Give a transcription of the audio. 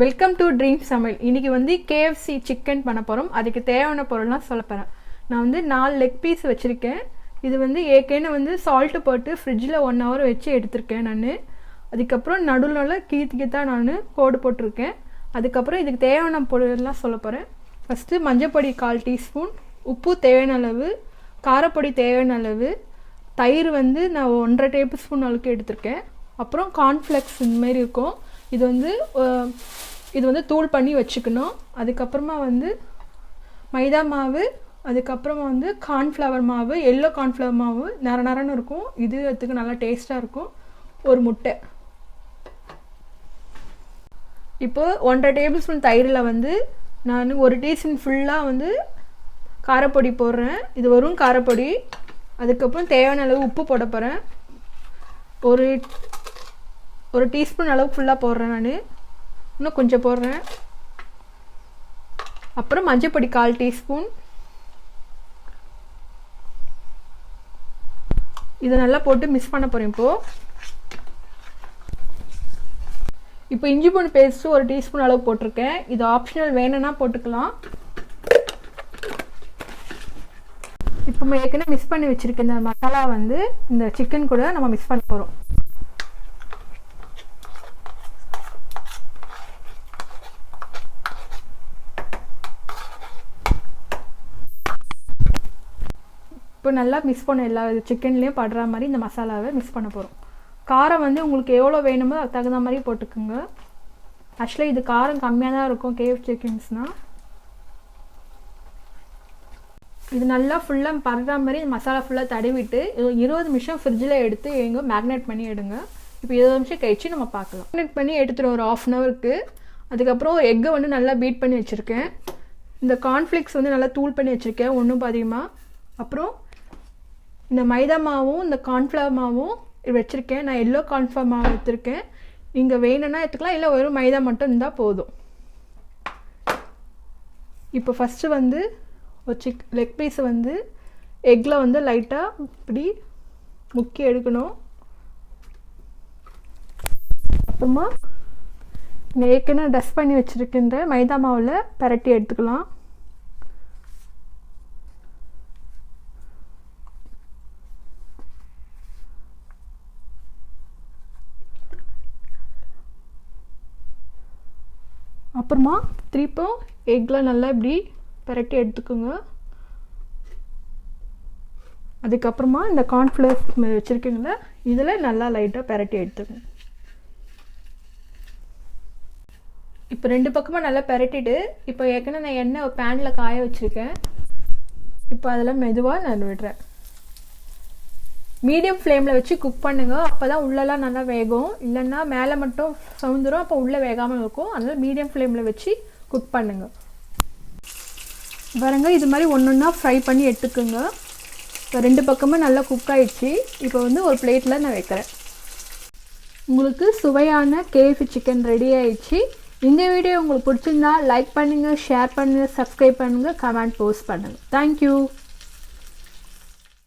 Welcome to dream சமையல். இன்றைக்கி வந்து KFC சிக்கன் பண்ண போகிறோம். அதுக்கு தேவையான பொருள்லாம் சொல்ல போகிறேன். நான் வந்து 4 லெக் பீஸ் வச்சுருக்கேன். இது வந்து ஏற்கனவே வந்து சால்ட்டு போட்டு ஃப்ரிட்ஜில் 1 hour வச்சு எடுத்திருக்கேன் நான். அதுக்கப்புறம் நடுவில் கீத்தான் நான் கோடு போட்டிருக்கேன். அதுக்கப்புறம் இதுக்கு தேவையான பொருள்லாம் சொல்ல போகிறேன். ஃபஸ்ட்டு மஞ்சப்பொடி 1/4 டீஸ்பூன், உப்பு தேவையான அளவு, காரப்பொடி தேவையான அளவு, தயிர் வந்து நான் 1.5 டேபிள் ஸ்பூன் அளவுக்கு எடுத்திருக்கேன். அப்புறம் கார்ன்ஃப்ளெக்ஸ் இந்தமாரி இருக்கும். இது வந்து தூள் பண்ணி வச்சுக்கணும். அதுக்கப்புறமா வந்து மைதா மாவு, அதுக்கப்புறமா வந்து கார்ன்ஃப்ளவர் மாவு, எல்லோ கார்ன்ஃப்ளவர் மாவு நரன்னு இருக்கும். இது அதுக்கு நல்லா டேஸ்ட்டாக இருக்கும். ஒரு முட்டை. இப்போ 1.5 டேபிள் ஸ்பூன் தயிரில் வந்து நான் 1 டீஸ்பூன் ஃபுல்லாக வந்து காரப்பொடி போடுறேன். இது வரும் காரப்பொடி. அதுக்கப்புறம் தேவையான அளவு உப்பு போட போகிறேன். ஒரு டீஸ்பூன் அளவு ஃபுல்லாக போடுறேன் நான். இன்னும் கொஞ்சம் போடுறேன். அப்புறம் மஞ்சப்பொடி 1/4 டீஸ்பூன். இதை நல்லா போட்டு மிக்ஸ் பண்ண போகிறேன். இப்போ இஞ்சி பூண்டு பேஸ்ட்டு 1 டீஸ்பூன் அளவு போட்டிருக்கேன். இது ஆப்ஷனல், வேணும்னா போட்டுக்கலாம். இப்போ ஏற்கனவே மிக்ஸ் பண்ணி வச்சுருக்கேன் இந்த மசாலா வந்து இந்த சிக்கன் கூட நம்ம மிக்ஸ் பண்ண போகிறோம். இப்போ நல்லா மிக்ஸ் பண்ண எல்லா சிக்கன்லேயும் படுற மாதிரி இந்த மசாலாவை மிக்ஸ் பண்ண போகிறோம். காரம் வந்து உங்களுக்கு எவ்வளோ வேணுமோ அதுக்கு தகுந்த மாதிரி போட்டுக்கோங்க. ஆக்சுவலாக இது காரம் கம்மியாக தான் இருக்கும் KFC சிக்கன்ஸ்னால். இது நல்லா ஃபுல்லாக படுற மாதிரி இந்த மசாலா ஃபுல்லாக தடவிட்டு 20 நிமிஷம் ஃப்ரிட்ஜில் எடுத்து மேக்னேட் பண்ணி எடுங்க. இப்போ 20 நிமிஷம் கழிச்சு நம்ம பார்க்கலாம். மேக்னேட் பண்ணி எடுத்துகிட்டு ஒரு 1/2 hourக்கு. அதுக்கப்புறம் எக்கை வந்து நல்லா பீட் பண்ணி வச்சுருக்கேன். இந்த கார்ன்ஃப்ளெக்ஸ் வந்து நல்லா தூள் பண்ணி வச்சுருக்கேன் ஒன்றும் பாதியமாக. அப்புறம் இந்த மைதா மாவும் இந்த கார்ன்ஃப்ளவர் மாவும் வச்சுருக்கேன். நான் எல்லோ கார்ன்ஃப்ளவர் மாவு எடுத்துருக்கேன். நீங்கள் வேணும்னா எடுத்துக்கலாம், இல்லை வெறும் மைதா மட்டும் இருந்தால் போதும். இப்போ ஃபஸ்ட்டு வந்து ஒரு லெக் பீஸை வந்து எக்கில் வந்து லைட்டாக இப்படி முக்கி எடுக்கணும். அப்புறமா ஏற்கனவே டஸ்ட் பண்ணி வச்சுருக்கின்ற மைதா மாவில் பரட்டி எடுத்துக்கலாம். அப்புறமா திருப்பும் எக்கில் நல்லா இப்படி பரட்டி எடுத்துக்கோங்க. அதுக்கப்புறமா இந்த கார்ன்ஃப்ளவர் வச்சுருக்கீங்களா இதில் நல்லா லைட்டாக பரட்டி எடுத்துக்கோங்க. இப்போ 2 பக்கமாக நல்லா பரட்டிட்டு இப்போ ஏற்கனவே நான் எண்ணெய் ஒரு பேனில் காய வச்சுருக்கேன். இப்போ அதில் மெதுவாக நான் விடுறேன். மீடியம் ஃப்ளேமில் வச்சு குக் பண்ணுங்க. அப்போ தான் உள்ளெல்லாம் நல்லா வேகும். இல்லைன்னா மேலே மட்டும் சவுந்துடும், அப்போ உள்ளே வேகாமல் இருக்கும். அதனால் மீடியம் ஃப்ளேமில் வச்சு குக் பண்ணுங்க. பாருங்க, இது மாதிரி ஒன்றா ஃப்ரை பண்ணி எடுத்துக்கோங்க. இப்போ 2 பக்கமும் நல்லா குக் ஆகிடுச்சு. இப்போ வந்து ஒரு பிளேட்டில் நான் வைக்கிறேன். உங்களுக்கு சுவையான KFC சிக்கன் ரெடி ஆகிடுச்சு. இந்த வீடியோ உங்களுக்கு பிடிச்சிருந்தா லைக் பண்ணுங்கள், ஷேர் பண்ணுங்கள், சப்ஸ்கிரைப் பண்ணுங்கள், கமெண்ட் போஸ்ட் பண்ணுங்கள். தேங்க்யூ.